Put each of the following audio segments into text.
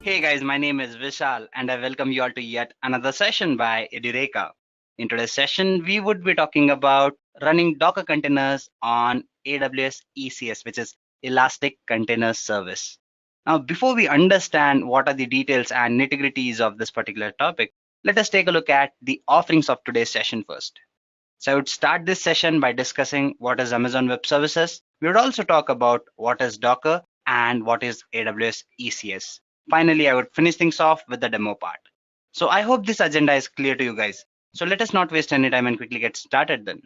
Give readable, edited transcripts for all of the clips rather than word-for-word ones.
Hey guys, my name is Vishal and I welcome you all to yet another session by Edureka. In today's session, we would be talking about running Docker containers on AWS ECS, which is Elastic Container Service. Now, before we understand what are the details and nitty-gritties of this particular topic, let us take a look at the offerings of today's session first. So I would start this session by discussing what is Amazon Web Services. We would also talk about what is Docker and what is AWS ECS. Finally, I would finish things off with the demo part. So I hope this agenda is clear to you guys. So let us not waste any time and quickly get started then.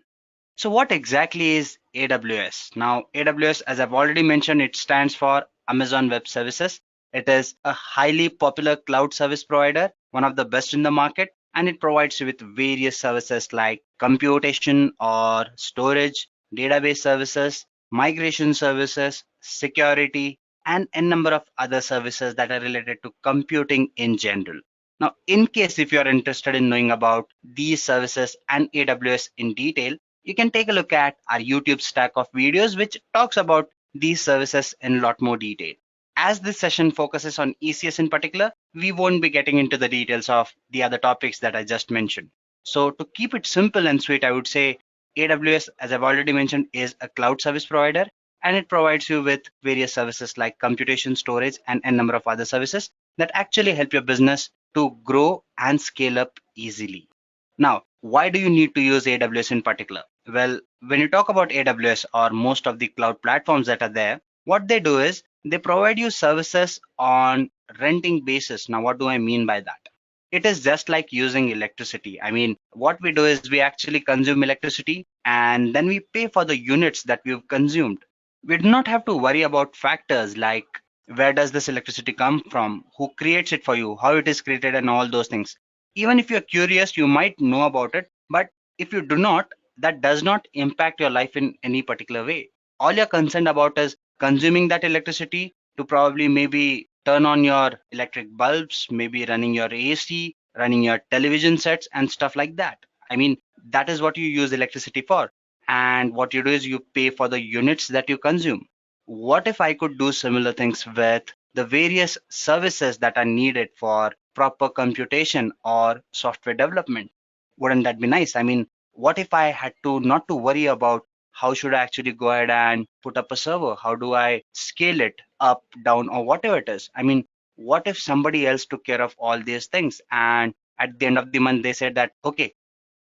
So what exactly is AWS? Now, AWS, as I've already mentioned, it stands for Amazon Web Services. It is a highly popular cloud service provider, one of the best in the market, and it provides you with various services like computation or storage, database services, migration services, security, and a number of other services that are related to computing in general. Now, in case if you are interested in knowing about these services and AWS in detail, you can take a look at our YouTube stack of videos, which talks about these services in a lot more detail. As this session focuses on ECS in particular, we won't be getting into the details of the other topics that I just mentioned. So to keep it simple and sweet, I would say AWS, as I've already mentioned, is a cloud service provider, and it provides you with various services like computation, storage, and a number of other services that actually help your business to grow and scale up easily. Now, why do you need to use AWS in particular? Well, when you talk about AWS or most of the cloud platforms that are there, what they do is they provide you services on renting basis. Now, what do I mean by that? It is just like using electricity. I mean, what we do is we actually consume electricity and then we pay for the units that we've consumed. We do not have to worry about factors like where does this electricity come from, who creates it for you, how it is created, and all those things. Even if you're curious, you might know about it, but if you do not, that does not impact your life in any particular way. All you're concerned about is consuming that electricity to probably maybe turn on your electric bulbs, maybe running your AC, running your television sets, and stuff like that. I mean, that is what you use electricity for. And what you do is you pay for the units that you consume. What if I could do similar things with the various services that are needed for proper computation or software development? Wouldn't that be nice? I mean, what if I had to not to worry about how should I actually go ahead and put up a server? How do I scale it up, down, or whatever it is? I mean, what if somebody else took care of all these things and at the end of the month they said that, okay,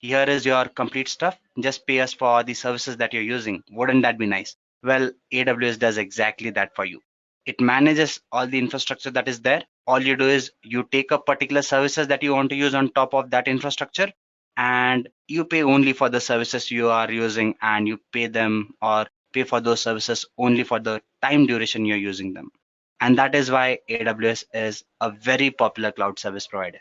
here is your complete stuff, just pay us for the services that you're using? Wouldn't that be nice? Well, AWS does exactly that for you. It manages all the infrastructure that is there. All you do is you take up particular services that you want to use on top of that infrastructure, and you pay only for the services you are using, and you pay them or pay for those services only for the time duration you're using them. And that is why AWS is a very popular cloud service provider.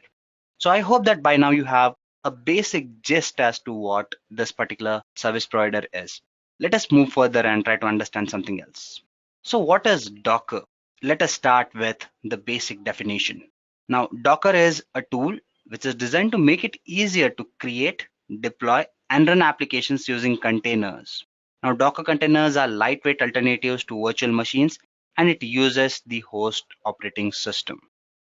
So I hope that by now you have a basic gist as to what this particular service provider is. Let us move further and try to understand something else. So what is Docker? Let us start with the basic definition. Now, Docker is a tool which is designed to make it easier to create, deploy, and run applications using containers. Now, Docker containers are lightweight alternatives to virtual machines, and it uses the host operating system.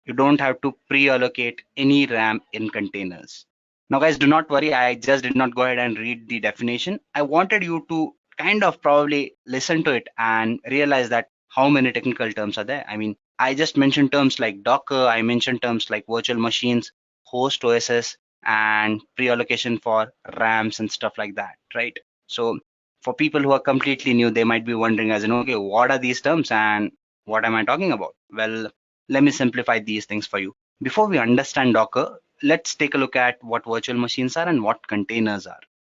You don't have to pre-allocate any RAM in containers. Now, guys, do not worry. I just did not go ahead and read the definition. I wanted you to kind of probably listen to it and realize that how many technical terms are there. I mean, I just mentioned terms like Docker. I mentioned terms like virtual machines, host OSS, and pre-allocation for RAMs and stuff like that, right? So for people who are completely new, they might be wondering as in, okay, what are these terms and what am I talking about? Well, let me simplify these things for you. Before we understand Docker, let's take a look at what virtual machines are and what containers are.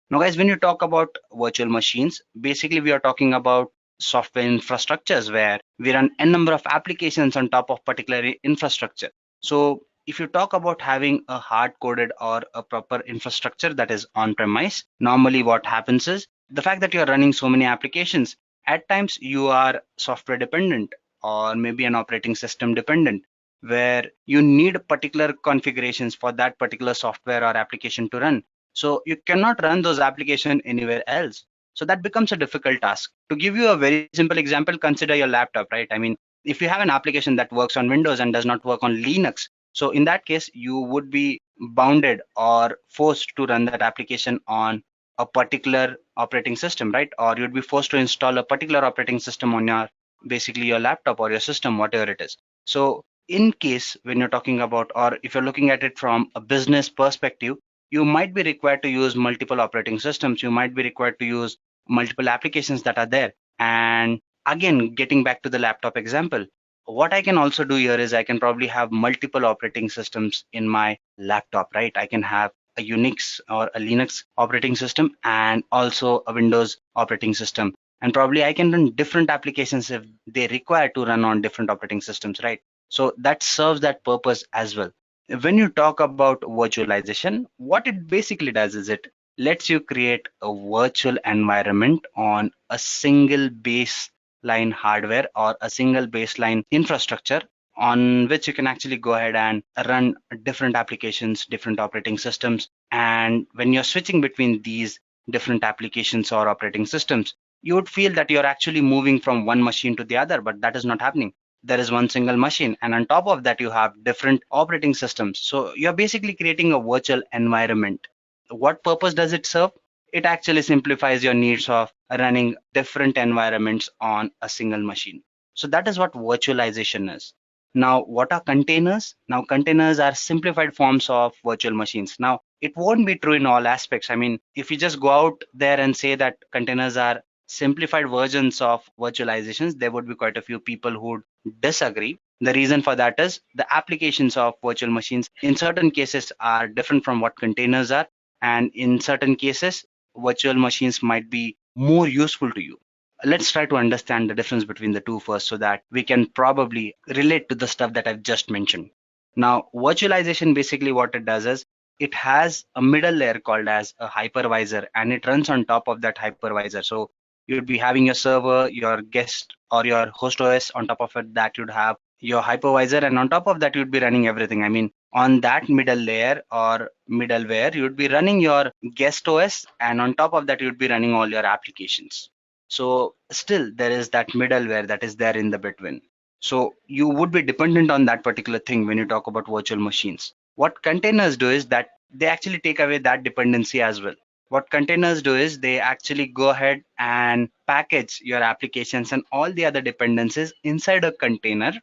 Now, guys, when you talk about virtual machines, basically we are talking about software infrastructures where we run a number of applications on top of particular infrastructure. So if you talk about having a hard-coded or a proper infrastructure that is on-premise, normally what happens is the fact that you're running so many applications, at times you are software dependent or maybe an operating system dependent, where you need particular configurations for that particular software or application to run. So you cannot run those applications anywhere else. So that becomes a difficult task. To give you a very simple example, consider your laptop, right? I mean, if you have an application that works on Windows and does not work on Linux, so in that case, you would be bounded or forced to run that application on a particular operating system, right? Or you'd be forced to install a particular operating system on your basically your laptop or your system, whatever it is. So in case when you're talking about, or if you're looking at it from a business perspective, you might be required to use multiple operating systems. You might be required to use multiple applications that are there. And again, getting back to the laptop example, what I can also do here is I can probably have multiple operating systems in my laptop, right? I can have a Unix or a Linux operating system and also a Windows operating system. And probably I can run different applications if they require to run on different operating systems, right? So that serves that purpose as well. When you talk about virtualization, what it basically does is it lets you create a virtual environment on a single baseline hardware or a single baseline infrastructure on which you can actually go ahead and run different applications, different operating systems. And when you're switching between these different applications or operating systems, you would feel that you're actually moving from one machine to the other, but that is not happening. There is one single machine, and on top of that, you have different operating systems. So you're basically creating a virtual environment. What purpose does it serve? It actually simplifies your needs of running different environments on a single machine. So that is what virtualization is. Now, what are containers? Now, containers are simplified forms of virtual machines. Now, it won't be true in all aspects. I mean, if you just go out there and say that containers are simplified versions of virtualizations, there would be quite a few people who would disagree. The reason for that is the applications of virtual machines in certain cases are different from what containers are. And in certain cases, virtual machines might be more useful to you. Let's try to understand the difference between the two first so that we can probably relate to the stuff that I've just mentioned. Now, virtualization, basically what it does is it has a middle layer called as a hypervisor, and it runs on top of that hypervisor. So you'd be having your server, your guest or your host OS. On top of it, that you'd have your hypervisor, and on top of that, you'd be running everything. I mean, on that middle layer or middleware, you'd be running your guest OS, and on top of that, you'd be running all your applications. So still there is that middleware that is there in the between. So you would be dependent on that particular thing when you talk about virtual machines. What containers do is that they actually take away that dependency as well. What containers do is they actually go ahead and package your applications and all the other dependencies inside a container.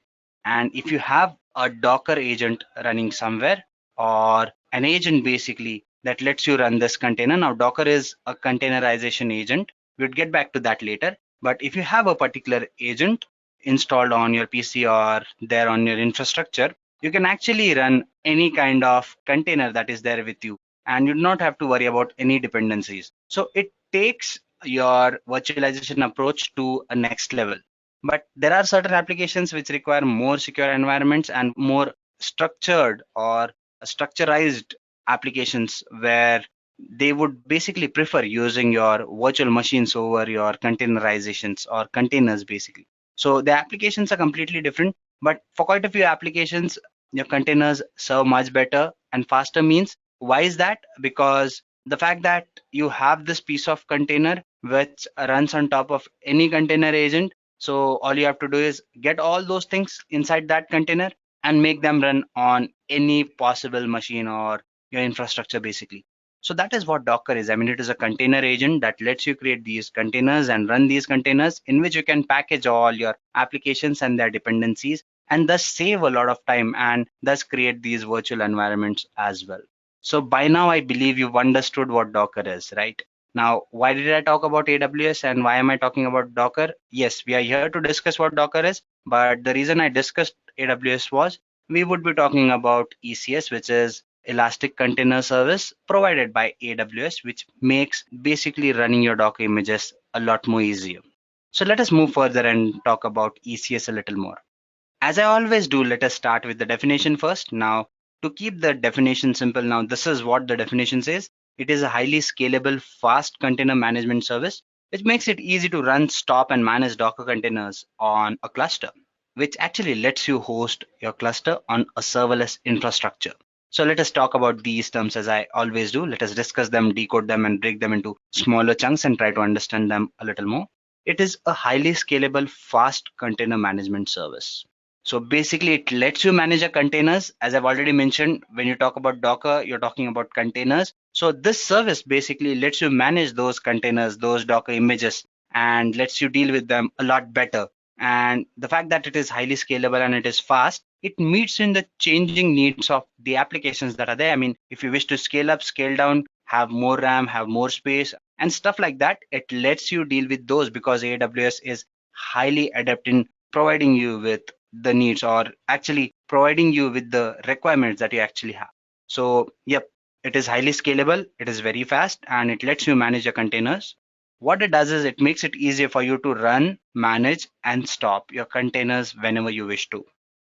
And if you have a Docker agent running somewhere, or an agent basically that lets you run this container. Now, Docker is a containerization agent. We'll get back to that later. But if you have a particular agent installed on your PC or there on your infrastructure, you can actually run any kind of container that is there with you, and you do not have to worry about any dependencies. So it takes your virtualization approach to a next level. But there are certain applications which require more secure environments and more structured or structurized applications where they would basically prefer using your virtual machines over your containerizations or containers basically. So the applications are completely different, but for quite a few applications, your containers serve much better and faster means. Why is that? Because the fact that you have this piece of container which runs on top of any container agent. So all you have to do is get all those things inside that container and make them run on any possible machine or your infrastructure basically. So that is what Docker is. I mean, it is a container agent that lets you create these containers and run these containers in which you can package all your applications and their dependencies and thus save a lot of time and thus create these virtual environments as well. So by now, I believe you've understood what Docker is, right? Now, why did I talk about AWS and why am I talking about Docker? Yes, we are here to discuss what Docker is, but the reason I discussed AWS was we would be talking about ECS, which is Elastic Container Service provided by AWS, which makes basically running your Docker images a lot more easier. So let us move further and talk about ECS a little more. As I always do, let us start with the definition first. Now, to keep the definition simple, now this is what the definition says. It is a highly scalable, fast container management service, which makes it easy to run, stop, and manage Docker containers on a cluster, which actually lets you host your cluster on a serverless infrastructure. So let us talk about these terms as I always do. Let us discuss them, decode them, and break them into smaller chunks and try to understand them a little more. It is a highly scalable, fast container management service. So basically, it lets you manage your containers. As I've already mentioned, when you talk about Docker, you're talking about containers. So this service basically lets you manage those containers, those Docker images, and lets you deal with them a lot better. And the fact that it is highly scalable and it is fast, it meets in the changing needs of the applications that are there. I mean, if you wish to scale up, scale down, have more RAM, have more space, and stuff like that, it lets you deal with those because AWS is highly adept in providing you with the needs, or actually providing you with the requirements that you actually have. So yep, it is highly scalable, it is very fast, and it lets you manage your containers. What it does is it makes it easier for you to run, manage, and stop your containers whenever you wish to.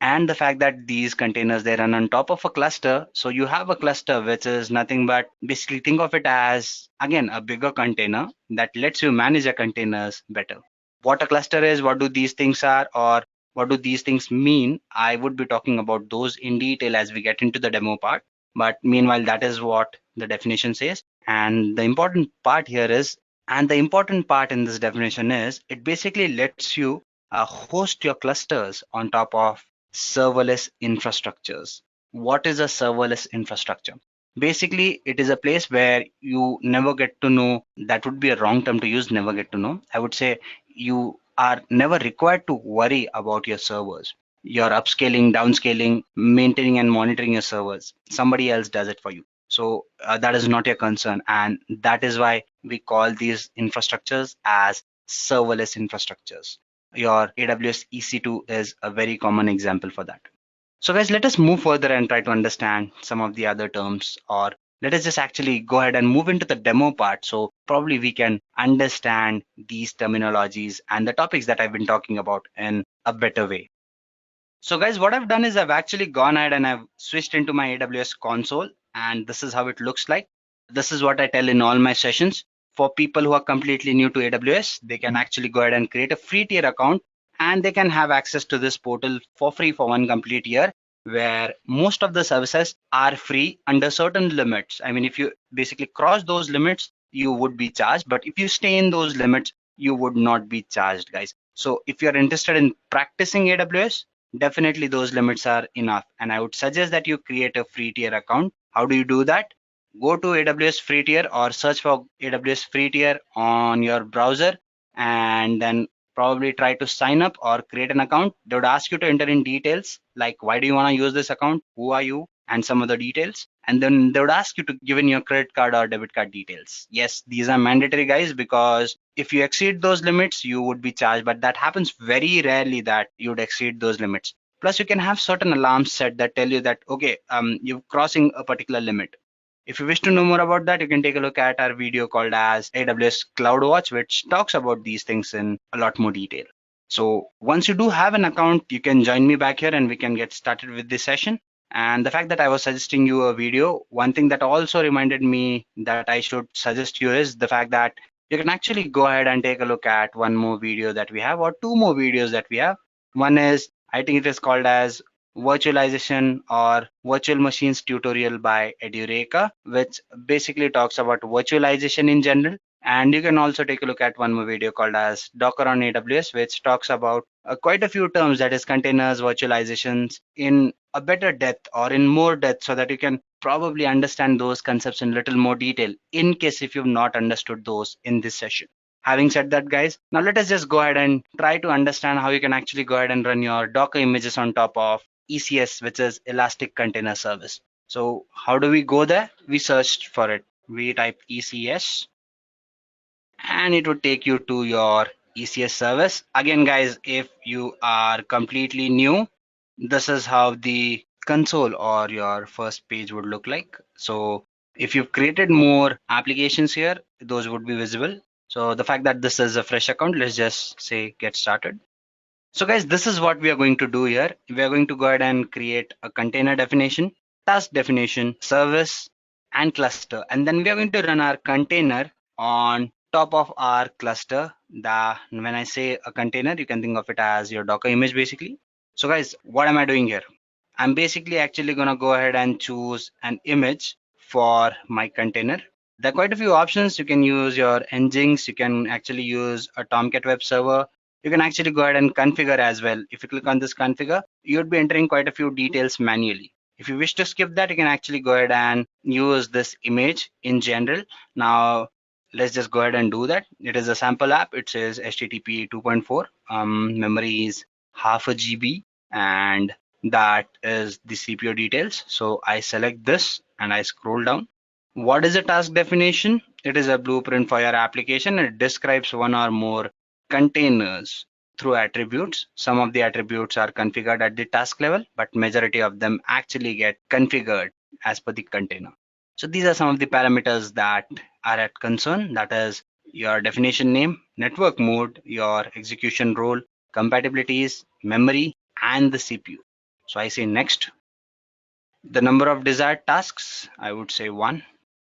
And the fact that these containers, they run on top of a cluster, so you have a cluster which is nothing but, basically think of it as, again, a bigger container that lets you manage your containers better. What a cluster is, what do these things are, or what do these things mean, I would be talking about those in detail as we get into the demo part. But meanwhile, that is what the definition says. And the important part here is, and the important part in this definition is, it basically lets you host your clusters on top of serverless infrastructures. What is a serverless infrastructure? Basically, it is a place where you never get to know. That would be a wrong term to use, never get to know. I would say you are never required to worry about your servers. You're upscaling, downscaling, maintaining and monitoring your servers. Somebody else does it for you. So that is not your concern. And that is why we call these infrastructures as serverless infrastructures. Your AWS EC2 is a very common example for that. So guys, let us move further and try to understand some of the other terms, or let us just actually go ahead and move into the demo part. So probably we can understand these terminologies and the topics that I've been talking about in a better way. So guys, what I've done is I've actually gone ahead and I've switched into my AWS console, and this is how it looks like. This is what I tell in all my sessions. For people who are completely new to AWS, they can actually go ahead and create a free tier account, and they can have access to this portal for free for 1 complete year, where most of the services are free under certain limits. I mean, if you basically cross those limits, you would be charged, but if you stay in those limits, you would not be charged, guys. So if you're interested in practicing AWS, definitely those limits are enough, and I would suggest that you create a free tier account. How do you do that? Go to AWS Free Tier or search for AWS Free Tier on your browser, and then probably try to sign up or create an account. They would ask you to enter in details like why do you want to use this account, who are you, and some other details. And then they would ask you to give in your credit card or debit card details. Yes, these are mandatory, guys, because if you exceed those limits, you would be charged. But that happens very rarely that you would exceed those limits. Plus, you can have certain alarms set that tell you that, okay, you're crossing a particular limit. If you wish to know more about that, you can take a look at our video called as AWS CloudWatch, which talks about these things in a lot more detail. So once you do have an account, you can join me back here and we can get started with this session. And the fact that I was suggesting you a video, one thing that also reminded me that I should suggest you is the fact that you can actually go ahead and take a look at one more video that we have, or two more videos that we have. One is, I think it is called as virtualization or virtual machines tutorial by Edureka, which basically talks about virtualization in general. And you can also take a look at one more video called as Docker on AWS, which talks about quite a few terms, that is containers, virtualizations, in a better depth or in more depth, so that you can probably understand those concepts in little more detail in case if you've not understood those in this session. Having said that, guys, now let us just go ahead and try to understand how you can actually go ahead and run your Docker images on top of ECS, which is Elastic Container Service. So how do we go there? We searched for it. We type ECS and it would take you to your ECS service. Again, guys, if you are completely new, this is how the console or your first page would look like. So if you've created more applications here, those would be visible. So the fact that this is a fresh account, let's just say get started. So guys, this is what we are going to do here. We are going to go ahead and create a container definition, task definition, service, and cluster. And then we are going to run our container on top of our cluster. When I say a container, you can think of it as your Docker image basically. So guys, what am I doing here? I'm basically actually going to go ahead and choose an image for my container. There are quite a few options. You can use your 𝐿, you can actually use a Tomcat web server. You can actually go ahead and configure as well. If you click on this configure, you would be entering quite a few details manually. If you wish to skip that, you can actually go ahead and use this image in general. Now, let's just go ahead and do that. It is a sample app. It says HTTP 2.4. Memory is half a GB, and that is the CPU details. So I select this and I scroll down. What is a task definition? It is a blueprint for your application. It describes one or more containers through attributes. Some of the attributes are configured at the task level, but majority of them actually get configured as per the container. So these are some of the parameters that are at concern. That is your definition name, network mode, your execution role, compatibilities, memory, and the CPU. So I say next. The number of desired tasks, I would say 1.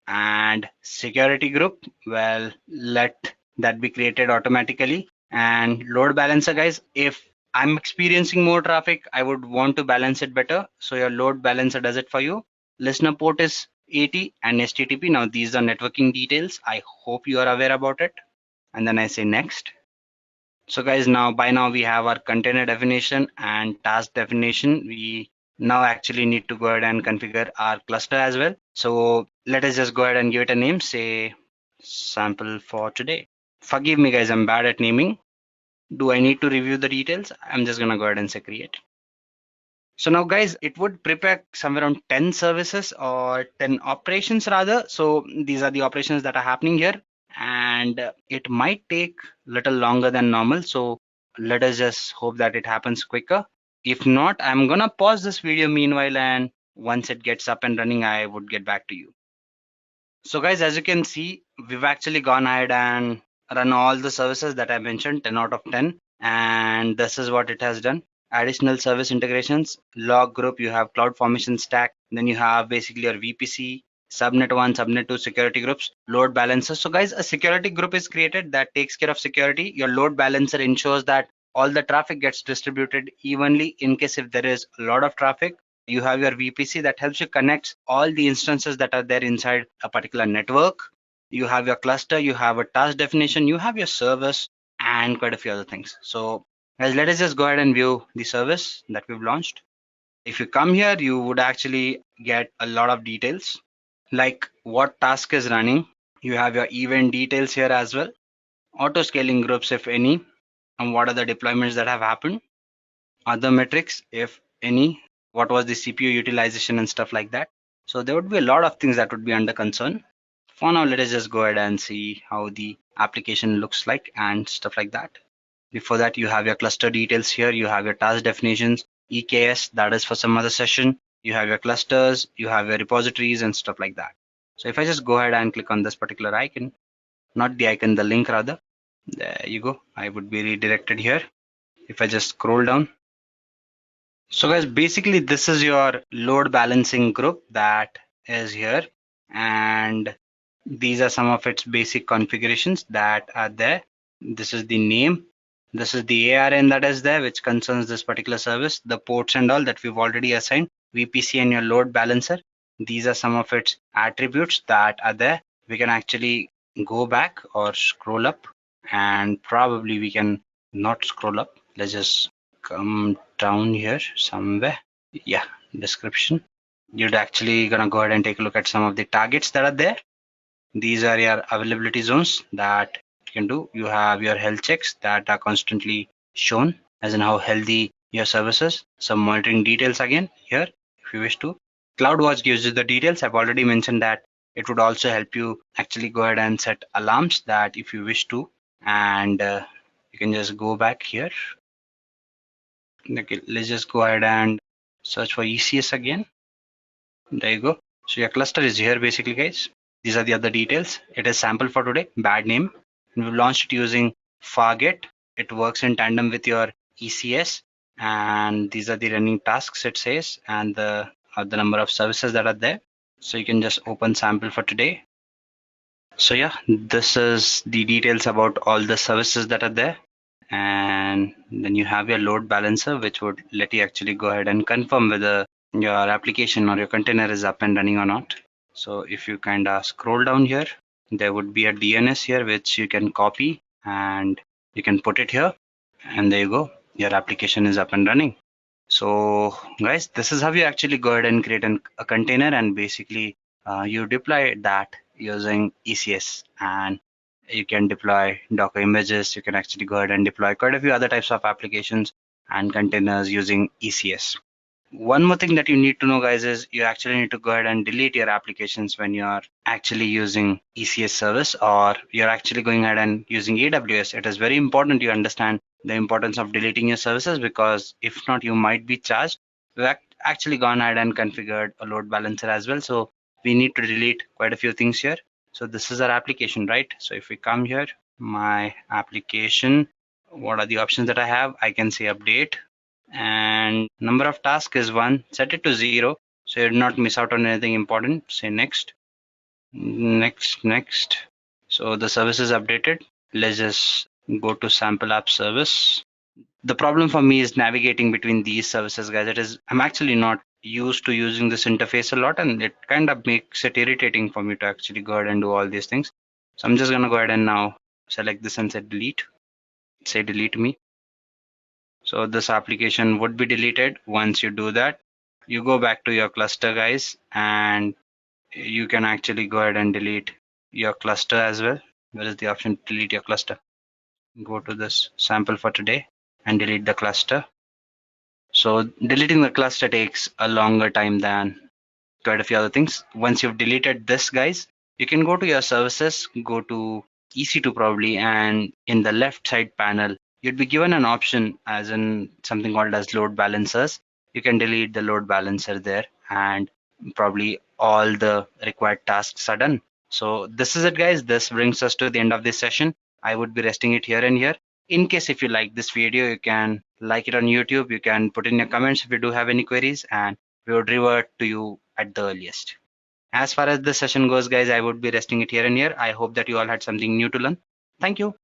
And security group, well, let that be created automatically. And load balancer, guys, if I'm experiencing more traffic, I would want to balance it better, so your load balancer does it for you. Listener port is 80 and HTTP. Now these are networking details. I hope you are aware about it. And then I say next. So guys, by now we have our container definition and task definition. We now actually need to go ahead and configure our cluster as well. So let us just go ahead and give it a name, say sample for today. Forgive me guys, I'm bad at naming. Do I need to review the details? I'm just gonna go ahead and say create. So now guys, it would prepare somewhere around 10 services or 10 operations rather. So these are the operations that are happening here, and it might take a little longer than normal. So let us just hope that it happens quicker. If not, I'm gonna pause this video meanwhile, and once it gets up and running, I would get back to you. So guys, as you can see, we've actually gone ahead and run all the services that I mentioned, 10 out of 10. And this is what it has done. Additional service integrations, log group, you have cloud formation stack, then you have basically your VPC, subnet 1, subnet 2, security groups, load balancer. So guys, a security group is created that takes care of security. Your load balancer ensures that all the traffic gets distributed evenly. In case if there is a lot of traffic, you have your VPC that helps you connect all the instances that are there inside a particular network. You have your cluster, you have a task definition, you have your service, and quite a few other things. So guys, let us just go ahead and view the service that we've launched. If you come here, you would actually get a lot of details, like what task is running. You have your event details here as well, auto scaling groups if any, and what are the deployments that have happened, other metrics if any, what was the CPU utilization and stuff like that. So there would be a lot of things that would be under concern. For now, let us just go ahead and see how the application looks like and stuff like that. Before that, you have your cluster details here. You have your task definitions, EKS, that is for some other session. You have your clusters, you have your repositories and stuff like that. So if I just go ahead and click on this particular icon, not the icon, the link rather, there you go. I would be redirected here. If I just scroll down. So guys, basically this is your load balancing group that is here, and these are some of its basic configurations that are there. This is the name. This is the ARN that is there, which concerns this particular service, the ports and all that we've already assigned, VPC and your load balancer. These are some of its attributes that are there. We can actually go back or scroll up, and probably we can not scroll up. Let's just come down here somewhere. Yeah, description. You're actually gonna go ahead and take a look at some of the targets that are there. These are your availability zones that you can do. You have your health checks that are constantly shown, as in how healthy your service is. Some monitoring details again here if you wish to. CloudWatch gives you the details. I've already mentioned that it would also help you actually go ahead and set alarms that if you wish to, and you can just go back here. Okay, let's just go ahead and search for ECS again. There you go. So your cluster is here basically, guys. These are the other details. It is sample for today, bad name. We've launched it using Fargate. It works in tandem with your ECS, and these are the running tasks it says, and the number of services that are there. So you can just open sample for today. So yeah, this is the details about all the services that are there. And then you have your load balancer, which would let you actually go ahead and confirm whether your application or your container is up and running or not. So if you kind of scroll down here, there would be a DNS here which you can copy and you can put it here, and there you go, your application is up and running. So guys, this is how you actually go ahead and create a container, and basically you deploy that using ECS, and you can deploy Docker images. You can actually go ahead and deploy quite a few other types of applications and containers using ECS. One more thing that you need to know, guys, is you actually need to go ahead and delete your applications when you are actually using ECS service, or you're actually going ahead and using AWS. It is very important you understand the importance of deleting your services, because if not, you might be charged. We've actually gone ahead and configured a load balancer as well, so we need to delete quite a few things here. So this is our application, right? So if we come here, my application, what are the options that I have? I can say update, and number of tasks is 1. Set it to 0 so you do not miss out on anything important. Say next, next. So the service is updated. Let's just go to sample app service. The problem for me is navigating between these services, guys. I'm actually not used to using this interface a lot, and it kind of makes it irritating for me to actually go ahead and do all these things. So I'm just gonna go ahead and now select this and say delete. Say delete me. So this application would be deleted. Once you do that, you go back to your cluster, guys, and you can actually go ahead and delete your cluster as well. Where is the option to delete your cluster? Go to this sample for today and delete the cluster. So deleting the cluster takes a longer time than quite a few other things. Once you've deleted this, guys, you can go to your services, go to EC2 probably, and in the left side panel, you'd be given an option as in something called as load balancers. You can delete the load balancer there, and probably all the required tasks are done. So this is it, guys. This brings us to the end of this session. I would be resting it here and here. In case if you like this video, you can like it on YouTube. You can put in your comments if you do have any queries, and we would revert to you at the earliest. As far as this session goes, guys, I would be resting it here and here. I hope that you all had something new to learn. Thank you.